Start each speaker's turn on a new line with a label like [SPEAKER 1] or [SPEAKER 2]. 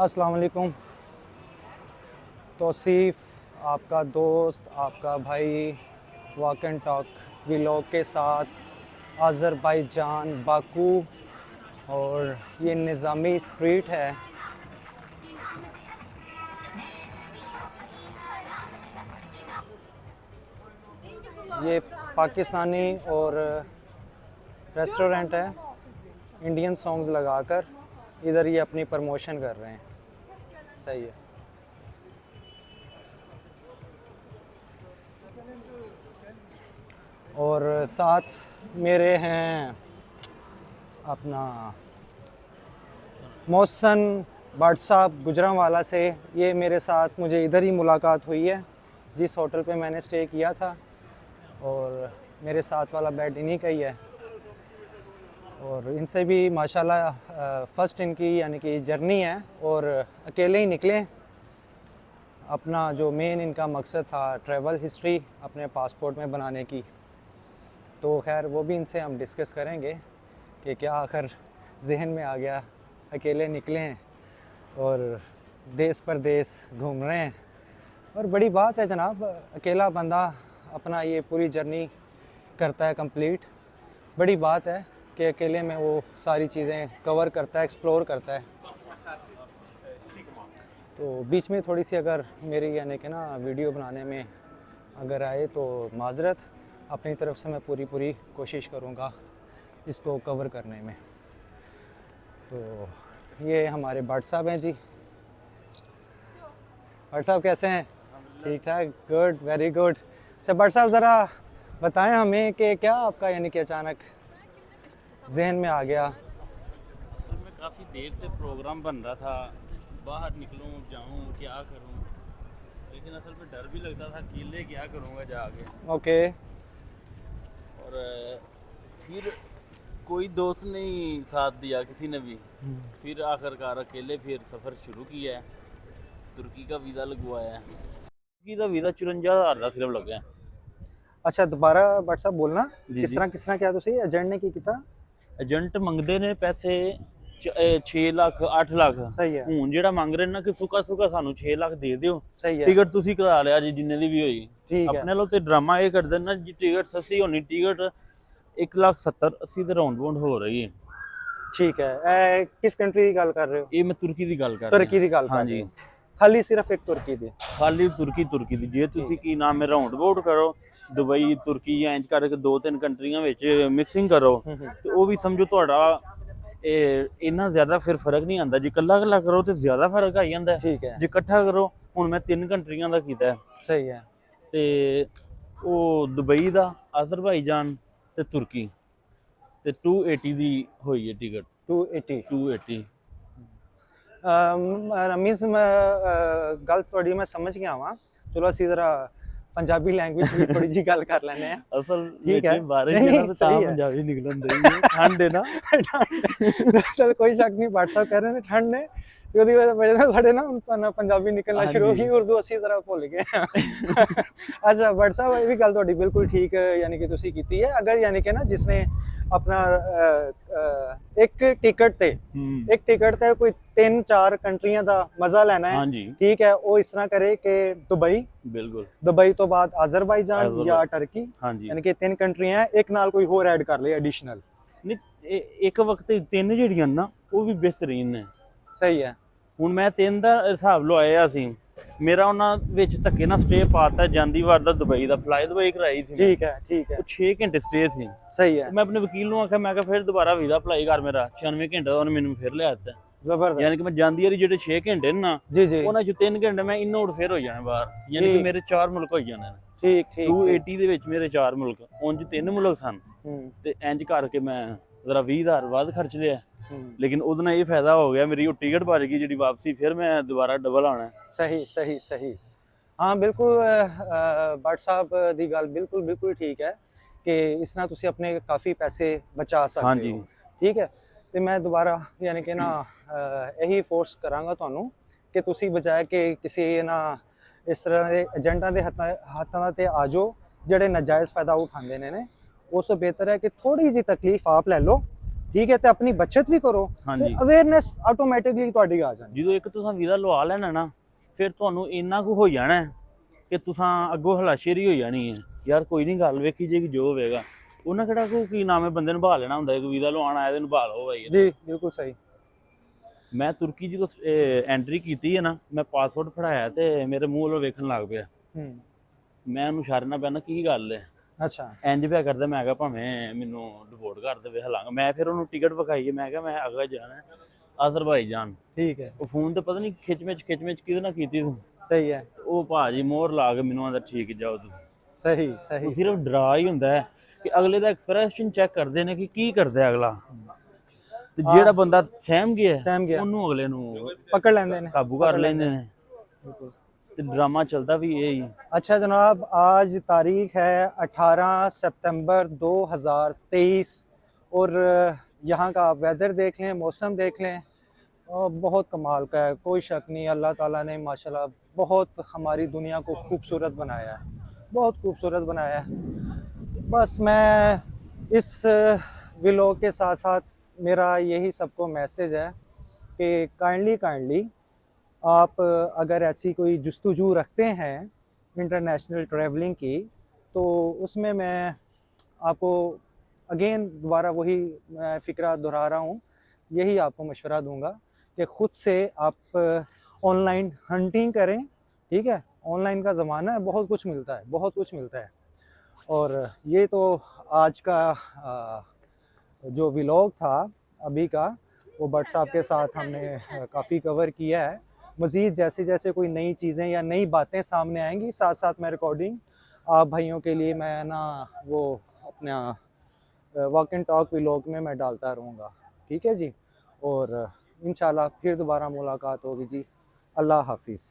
[SPEAKER 1] अस्सलाम वालेकुम। तौसीफ़ आपका दोस्त, आपका भाई वॉक एंड टॉक व्लॉग के साथ अज़रबैजान बाकू। और ये निज़ामी स्ट्रीट है। ये पाकिस्तानी और रेस्टोरेंट है। इंडियन सॉन्ग्स लगाकर इधर ये अपनी प्रमोशन कर रहे हैं। सही है। और साथ मेरे हैं अपना मोहसन भट्ट साहब गुजरांवाला से। ये मेरे साथ मुझे इधर ही मुलाकात हुई है जिस होटल पे मैंने स्टे किया था, और मेरे साथ वाला बेड इन्हीं का ही है। और इनसे भी माशाल्लाह फ़र्स्ट इनकी यानी कि जर्नी है और अकेले ही निकले। अपना जो मेन इनका मकसद था ट्रैवल हिस्ट्री अपने पासपोर्ट में बनाने की, तो खैर वो भी इनसे हम डिस्कस करेंगे कि क्या आखिर जहन में आ गया, अकेले निकले हैं और देश परदेश घूम रहे हैं। और बड़ी बात है जनाब, अकेला बंदा अपना ये पूरी जर्नी करता है कंप्लीट। बड़ी बात है कि अकेले में वो सारी चीज़ें कवर करता है, एक्सप्लोर करता है। तो बीच में थोड़ी सी अगर मेरी यानी कि ना वीडियो बनाने में अगर आए तो माजरत, अपनी तरफ से मैं पूरी कोशिश करूँगा इसको कवर करने में। तो ये हमारे भट्ट साहब हैं जी। भट्ट साहब कैसे हैं? ठीक ठाक, गुड, वेरी गुड। अच्छा भट्ट साहब, ज़रा बताएं हमें कि क्या आपका यानी कि अचानक जहन में आ गया?
[SPEAKER 2] असल में काफ़ी देर से प्रोग्राम बन रहा था, बाहर निकलूं जाऊं क्या करूं, लेकिन असल में डर भी लगता था अकेले क्या करूंगा जाके।
[SPEAKER 1] ओके।
[SPEAKER 2] और फिर कोई दोस्त ने ही साथ दिया, किसी ने भी। फिर आखिरकार अकेले फिर सफ़र शुरू किया है। तुर्की का वीज़ा लगवाया है। तुर्की का वीज़ा 54,000 का सिर्फ लगा है।
[SPEAKER 1] अच्छा दोबारा भट्ट साहब बोलना,
[SPEAKER 2] जी
[SPEAKER 1] किस
[SPEAKER 2] जी।
[SPEAKER 1] तरह क्या तुसी एजेंट ने की किता?
[SPEAKER 2] ਏਜੰਟ ਮੰਗਦੇ ਨੇ ਪੈਸੇ 6 ਲੱਖ 8 ਲੱਖ।
[SPEAKER 1] सही है,
[SPEAKER 2] ਹੁਣ ਜਿਹੜਾ ਮੰਗ ਰਹੇ ਨੇ ਕਿ ਸੁੱਕਾ ਸਾਨੂੰ 6 ਲੱਖ ਦੇ ਦਿਓ,
[SPEAKER 1] सही है।
[SPEAKER 2] ਟਿਕਟ ਤੁਸੀਂ ਕਰਾ ਲਿਆ ਜੀ ਜਿੰਨੇ ਦੀ ਵੀ ਹੋਈ।
[SPEAKER 1] ठीक है,
[SPEAKER 2] ਆਪਣੇ ਲੋ ਤੇ ਡਰਾਮਾ ਇਹ ਕਰਦੇ ਨੇ ਜੀ, ਟਿਕਟ ਸਸਤੀ ਹੋਣੀ, ਟਿਕਟ 1,70,80 ਦੇ ਰਾਉਂਡ ਬਾਉਂਡ ਹੋ ਰਹੀ ਹੈ।
[SPEAKER 1] ठीक है। किस कंट्री की गल कर रहे हो?
[SPEAKER 2] ਇਹ ਮੈਂ ਤੁਰਕੀ ਦੀ ਗੱਲ ਕਰ ਰਿਹਾ।
[SPEAKER 1] तुर्की की गल कर रहे
[SPEAKER 2] ਹਾਂਜੀ,
[SPEAKER 1] हो? खाली सिर्फ एक तुर्की दी?
[SPEAKER 2] ਖਾਲੀ ਤੁਰਕੀ ਦੀ। ਜੇ ਤੁਸੀਂ ਕੀ ਨਾਮ ਹੈ ਰਾਉਂਡ ਬਾਉਂਡ ਕਰੋ, ਦੁਬਈ ਤੁਰਕੀ ਜਾਂ ਇੰਜ ਕਰਕੇ 2-3 ਕੰਟਰੀਆਂ ਵਿੱਚ ਮਿਕਸਿੰਗ ਕਰੋ, ਤੇ ਉਹ ਵੀ ਸਮਝੋ ਤੁਹਾਡਾ ਇਹ ਇੰਨਾ ਜ਼ਿਆਦਾ ਫਿਰ ਫਰਕ ਨਹੀਂ ਆਉਂਦਾ। ਜੇ ਇਕੱਲਾ ਕਰੋ ਤੇ ਜ਼ਿਆਦਾ ਫਰਕ ਆ ਜਾਂਦਾ।
[SPEAKER 1] ठीक है,
[SPEAKER 2] ਜੇ ਇਕੱਠਾ ਕਰੋ, ਹੁਣ ਮੈਂ 3 ਕੰਟਰੀਆਂ ਦਾ ਕੀਤਾ ਹੈ,
[SPEAKER 1] सही है।
[SPEAKER 2] ਤੇ ਉਹ ਦੁਬਈ ਦਾ, ਅਜ਼ਰਬਾਈਜਾਨ ਤੇ ਤੁਰਕੀ, ਤੇ 280 ਦੀ ਹੋਈ ਹੈ ਟਿਕਟ।
[SPEAKER 1] 280।
[SPEAKER 2] 280।
[SPEAKER 1] मीनस मैं गल थोड़ी मैं समझ गया वा। चलो असी जरा पंजाबी लैंग्वेज भी थोड़ी जी गल कर लेने हैं।
[SPEAKER 2] ਅਸਲ
[SPEAKER 1] ठीक है,
[SPEAKER 2] ਵਿੱਚ ਬਾਰਿਸ਼
[SPEAKER 1] नहीं,
[SPEAKER 2] ਹੈ ਨਾ,
[SPEAKER 1] नहीं,
[SPEAKER 2] ਤੇ ਤਾਂ
[SPEAKER 1] सही है।
[SPEAKER 2] ਪੰਜਾਬੀ ਨਿਕਲਣ ਦਈ ਠੰਡ ਹੈ ਨਾ।
[SPEAKER 1] दरअसल कोई शक नहीं, भट्ट साहब कह रहे हैं ठंड ने ਤੇ ਉਹਦੀ ਵਜ੍ਹਾ ਨਾਲ ਸਾਡੇ ਨਾ ਪੰਜਾਬੀ ਨਿਕਲਣਾ ਸ਼ੁਰੂ ਹੋ ਗਈ, ਉਰਦੂ ਅਸੀਂ ਜ਼ਰਾ ਭੁੱਲ ਗਏ ਹਾਂ। ਅੱਛਾ ਭੱਟ ਸਾਹਿਬ, ਇਹ ਵੀ ਗੱਲ ਤੁਹਾਡੀ ਬਿਲਕੁਲ ਠੀਕ ਯਾਨੀ ਕਿ ਤੁਸੀਂ ਕੀਤੀ ਹੈ। ਅਗਰ ਯਾਨੀ ਕਿ ਨਾ ਜਿਸਨੇ ਆਪਣਾ ਇੱਕ ਟਿਕਟ ਤੇ ਕੋਈ 3-4 ਕੰਟਰੀਆਂ ਦਾ ਮਜ਼ਾ ਲੈਣਾ ਹੈ,
[SPEAKER 2] ਹਾਂਜੀ
[SPEAKER 1] ਠੀਕ ਹੈ, ਉਹ ਇਸ ਤਰ੍ਹਾਂ ਕਰੇ ਕਿ
[SPEAKER 2] ਬਿਲਕੁਲ।
[SPEAKER 1] ਦੁਬਈ ਤੋਂ ਬਾਅਦ ਅਜ਼ਰਬਾਈਜਾਨ ਜਾਂ ਟਰਕੀ,
[SPEAKER 2] ਹਾਂਜੀ
[SPEAKER 1] ਯਾਨੀ ਕਿ 3 ਕੰਟਰੀਆਂ, ਇੱਕ ਨਾਲ ਕੋਈ ਹੋਰ ਐਡ ਕਰ ਲੇ ਐਡੀਸ਼ਨਲ।
[SPEAKER 2] ਨਹੀਂ, ਇੱਕ ਵਕਤ 3 ਜਿਹੜੀਆਂ ਨਾ ਉਹ ਵੀ ਬਿਹਤਰੀਨ ਨੇ।
[SPEAKER 1] ਸਹੀ ਹੈ।
[SPEAKER 2] ਹੁਣ ਮੈਂ 3 ਦਾ ਹਿਸਾਬ ਲਵਾਇਆ ਸੀ। ਮੇਰਾ ਉਹਨਾਂ ਵਿੱਚ ਧੱਕੇ ਨਾਲ ਸਟੇ ਪਾਤਾ ਜਾਂਦੀ ਵਾਰ ਦਾ ਦੁਬਈ ਦਾ, ਫਲਾਈ ਦੁਬਈ ਕਰਾਈ ਸੀ।
[SPEAKER 1] ਠੀਕ ਹੈ, ਠੀਕ ਹੈ।
[SPEAKER 2] ਉਹ 6 ਘੰਟੇ ਸਟੇ ਸੀ।
[SPEAKER 1] ਸਹੀ ਹੈ,
[SPEAKER 2] ਮੈਂ ਆਪਣੇ ਵਕੀਲ ਨੂੰ ਆਖਿਆ, ਮੈਂ ਕਿਹਾ ਫਿਰ ਦੁਬਾਰਾ ਵੀਜ਼ਾ ਅਪਲਾਈ ਕਰ ਮੇਰਾ 96 ਘੰਟੇ ਦਾ। ਉਹਨੇ ਮੈਨੂੰ ਫਿਰ ਲਿਆ ਦਿੱਤਾ।
[SPEAKER 1] ਜ਼ਬਰਦਸਤ।
[SPEAKER 2] ਯਾਨੀ ਕਿ ਮੈਂ ਜਾਂਦੀ ਵਾਰੀ ਜਿਹੜੇ 6 ਘੰਟੇ ਨੇ ਨਾ,
[SPEAKER 1] ਜੀ ਜੀ,
[SPEAKER 2] ਉਹਨਾਂ ਚ 3 ਘੰਟੇ ਮੈਂ ਇਨ ਆਊਟ ਫਿਰ ਹੋ ਜਾਣਾ ਬਾਹਰ। ਯਾਨੀ ਕਿ ਮੇਰੇ 4 ਮੁਲਕ ਹੋ ਜਾਣੇ ਨੇ।
[SPEAKER 1] ਠੀਕ ਠੀਕ।
[SPEAKER 2] 280 ਦੇ ਵਿੱਚ ਮੇਰੇ 4 ਮੁਲਕ, ਉਂਝ 3 ਮੁਲਕ ਸਨ। ਤੇ ਇੰਜ ਕਰਕੇ ਮੈਂ ਜ਼ਰਾ 20,000 ਵੱਧ ਖਰਚ ਲਿਆ। लेकिन ਉਹਦੇ ਨਾਲ ਇਹ ਫਾਇਦਾ ਹੋ ਗਿਆ, ਮੇਰੀ ਉਹ ਟਿਕਟ ਭੱਜ ਗਈ ਜਿਹੜੀ ਵਾਪਸੀ, ਫਿਰ ਮੈਂ ਦੁਬਾਰਾ ਡਬਲ ਆਣਾ।
[SPEAKER 1] ਸਹੀ। ਹਾਂ ਬਿਲਕੁਲ ਭੱਟ ਸਾਹਿਬ ਦੀ ਗੱਲ ਬਿਲਕੁਲ ਠੀਕ ਹੈ ਕਿ ਇਸ ਤਰ੍ਹਾਂ ਤੁਸੀਂ ਆਪਣੇ ਕਾਫੀ ਪੈਸੇ ਬਚਾ ਸਕਦੇ ਹੋ। ਠੀਕ ਹੈ, ਤੇ ਮੈਂ ਦੁਬਾਰਾ ਯਾਨੀ ਕਿ ਨਾ ਇਹੀ ਫੋਰਸ ਕਰਾਂਗਾ ਤੁਹਾਨੂੰ ਕਿ ਤੁਸੀਂ ਬਜਾਏ ਕਿ ਕਿਸੇ ਨਾ ਇਸ ਤਰ੍ਹਾਂ ਦੇ ਏਜੰਟਾਂ ਦੇ ਹੱਥਾਂ ਤੇ ਆ ਜਾਓ ਜਿਹੜੇ ਨਾਜਾਇਜ਼ ਫਾਇਦਾ ਉਠਾਉਂਦੇ ਨੇ। ਉਸ ਤੋਂ ਬਿਹਤਰ ਹੈ ਕਿ ਥੋੜੀ ਜਿਹੀ ਤਕਲੀਫ ਆਪ ਲੈ ਲਓ ठीक है, तो अपनी बचत भी करो,
[SPEAKER 2] हाँ
[SPEAKER 1] ਤੇ
[SPEAKER 2] जी।
[SPEAKER 1] ਅਵੇਅਰਨੈਸ ਆਟੋਮੈਟਿਕਲੀ ਤੁਹਾਡੀ ਆ ਜਾਣੀ।
[SPEAKER 2] ਜਦੋਂ ਇੱਕ ਤੁਸੀਂ ਵੀਜ਼ਾ ਲਵਾ ਲੈਣਾ ਨਾ, ਫਿਰ ਤੁਹਾਨੂੰ ਇੰਨਾ ਕੁ ਹੋ ਜਾਣਾ ਹੈ ਕਿ ਤੁਸੀਂ ਅੱਗੋਂ ਹਲਾਸ਼ੇਰੀ ਹੋ ਜਾਣੀ ਹੈ, ਯਾਰ ਕੋਈ ਨਹੀਂ ਗੱਲ ਵੇਖੀ ਜੇਗੀ ਜੋ ਹੋਵੇਗਾ। ਉਹਨਾਂ ਕਿਹੜਾ ਕੋਈ ਕੀ ਨਾਮ ਹੈ ਬੰਦੇ ਨੂੰ ਭਾਲ ਲੈਣਾ ਹੁੰਦਾ, ਇੱਕ ਵੀਜ਼ਾ ਲਵਾਉਣ ਆਇਆ ਤੇ ਇਹਨੂੰ ਭਾਲ ਹੋ ਭਾਈ।
[SPEAKER 1] ਜੀ ਬਿਲਕੁਲ ਸਹੀ।
[SPEAKER 2] ਮੈਂ ਤੁਰਕੀ ਜਦੋਂ ਐਂਟਰੀ ਕੀਤੀ ਹੈ ਨਾ, ਮੈਂ ਪਾਸਪੋਰਟ ਫੜਾਇਆ ਤੇ ਮੇਰੇ ਮੂੰਹ ਵੱਲੋਂ ਵੇਖਣ ਲੱਗ ਪਿਆ। ਮੈਂ ਉਹਨੂੰ ਇਸ਼ਾਰੇ ਨਾਲ ਪੈਣਾ ਕੀ ਗੱਲ ਹੈ,
[SPEAKER 1] ਅੱਛਾ
[SPEAKER 2] ਇੰਜ ਪਿਆ ਕਰਦਾ। ਮੈਂ ਕਿਹਾ ਭਾਵੇਂ ਮੈਨੂੰ ਡਿਪੋਰਟ ਕਰ ਦੇਵੇ ਹਲਾਂਗਾ। ਮੈਂ ਫਿਰ ਉਹਨੂੰ ਟਿਕਟ ਵਿਖਾਈ ਹੈ, ਮੈਂ ਕਿਹਾ ਮੈਂ ਅੱਗੇ ਜਾਣਾ ਅਜ਼ਰਬਾਈਜਾਨ।
[SPEAKER 1] ਠੀਕ ਹੈ,
[SPEAKER 2] ਉਹ ਫੋਨ ਤੇ ਪਤਾ ਨਹੀਂ ਖਿੱਚਮਿਚ ਕਿਹਦੇ ਨਾਲ ਕੀਤੀ ਤੂੰ।
[SPEAKER 1] ਸਹੀ ਹੈ,
[SPEAKER 2] ਉਹ ਭਾਜੀ ਮੋਹਰ ਲਾ ਕੇ ਮੈਨੂੰ ਆਂਦਾ ਠੀਕ ਜਾਓ ਤੁਸੀਂ।
[SPEAKER 1] ਸਹੀ
[SPEAKER 2] ਉਹ
[SPEAKER 1] ਸਹੀ।
[SPEAKER 2] ਸਿਰਫ ਡਰਾ ਹੀ ਹੁੰਦਾ ਹੈ ਕਿ ਅਗਲੇ ਦਾ ਐਕਸਪ੍ਰੈਸ਼ਨ ਚੈੱਕ ਕਰਦੇ ਨੇ ਕਿ ਕੀ ਕਰਦਾ ਅਗਲਾ, ਤੇ ਜਿਹੜਾ ਬੰਦਾ ਸਹਿਮ ਗਿਆ ਉਹਨੂੰ ਅਗਲੇ ਨੂੰ
[SPEAKER 1] ਪਕੜ ਲੈਂਦੇ ਨੇ,
[SPEAKER 2] ਕਾਬੂ ਕਰ ਲੈਂਦੇ ਨੇ। ਤੇ ड्रामा चलता भी यही।
[SPEAKER 1] अच्छा जनाब, आज तारीख है 18 सितंबर 2023 और यहाँ का आप वेदर देख लें, मौसम देख लें, और बहुत कमाल का है। कोई शक नहीं, अल्लाह ताला ने माशाल्लाह बहुत हमारी दुनिया को खूबसूरत बनाया है, बहुत खूबसूरत बनाया है। बस मैं इस व्लॉग के साथ साथ मेरा यही सबको मैसेज है कि काइंडली आप अगर ऐसी कोई जुस्तजू रखते हैं इंटरनेशनल ट्रैवलिंग की, तो उसमें मैं आपको अगेन दोबारा वही मैं फ़िक्रा दोहरा रहा हूँ, यही आपको मशवरा दूंगा कि ख़ुद से आप ऑनलाइन हंटिंग करें। ठीक है, ऑनलाइन का ज़माना है, बहुत कुछ मिलता है, बहुत कुछ मिलता है। और ये तो आज का जो व्लॉग था अभी का, वो भट्ट साहब के साथ हमने काफ़ी कवर किया है। मज़ीद जैसे जैसे कोई नई चीज़ें या नई बातें सामने आएंगी, साथ साथ मैं रिकॉर्डिंग आप भाइयों के लिए मैं ना वो अपना वॉक एंड टॉक व्लॉग में मैं डालता रहूँगा। ठीक है जी, और इंशाल्लाह फिर दोबारा मुलाकात होगी जी। अल्लाह हाफिज़।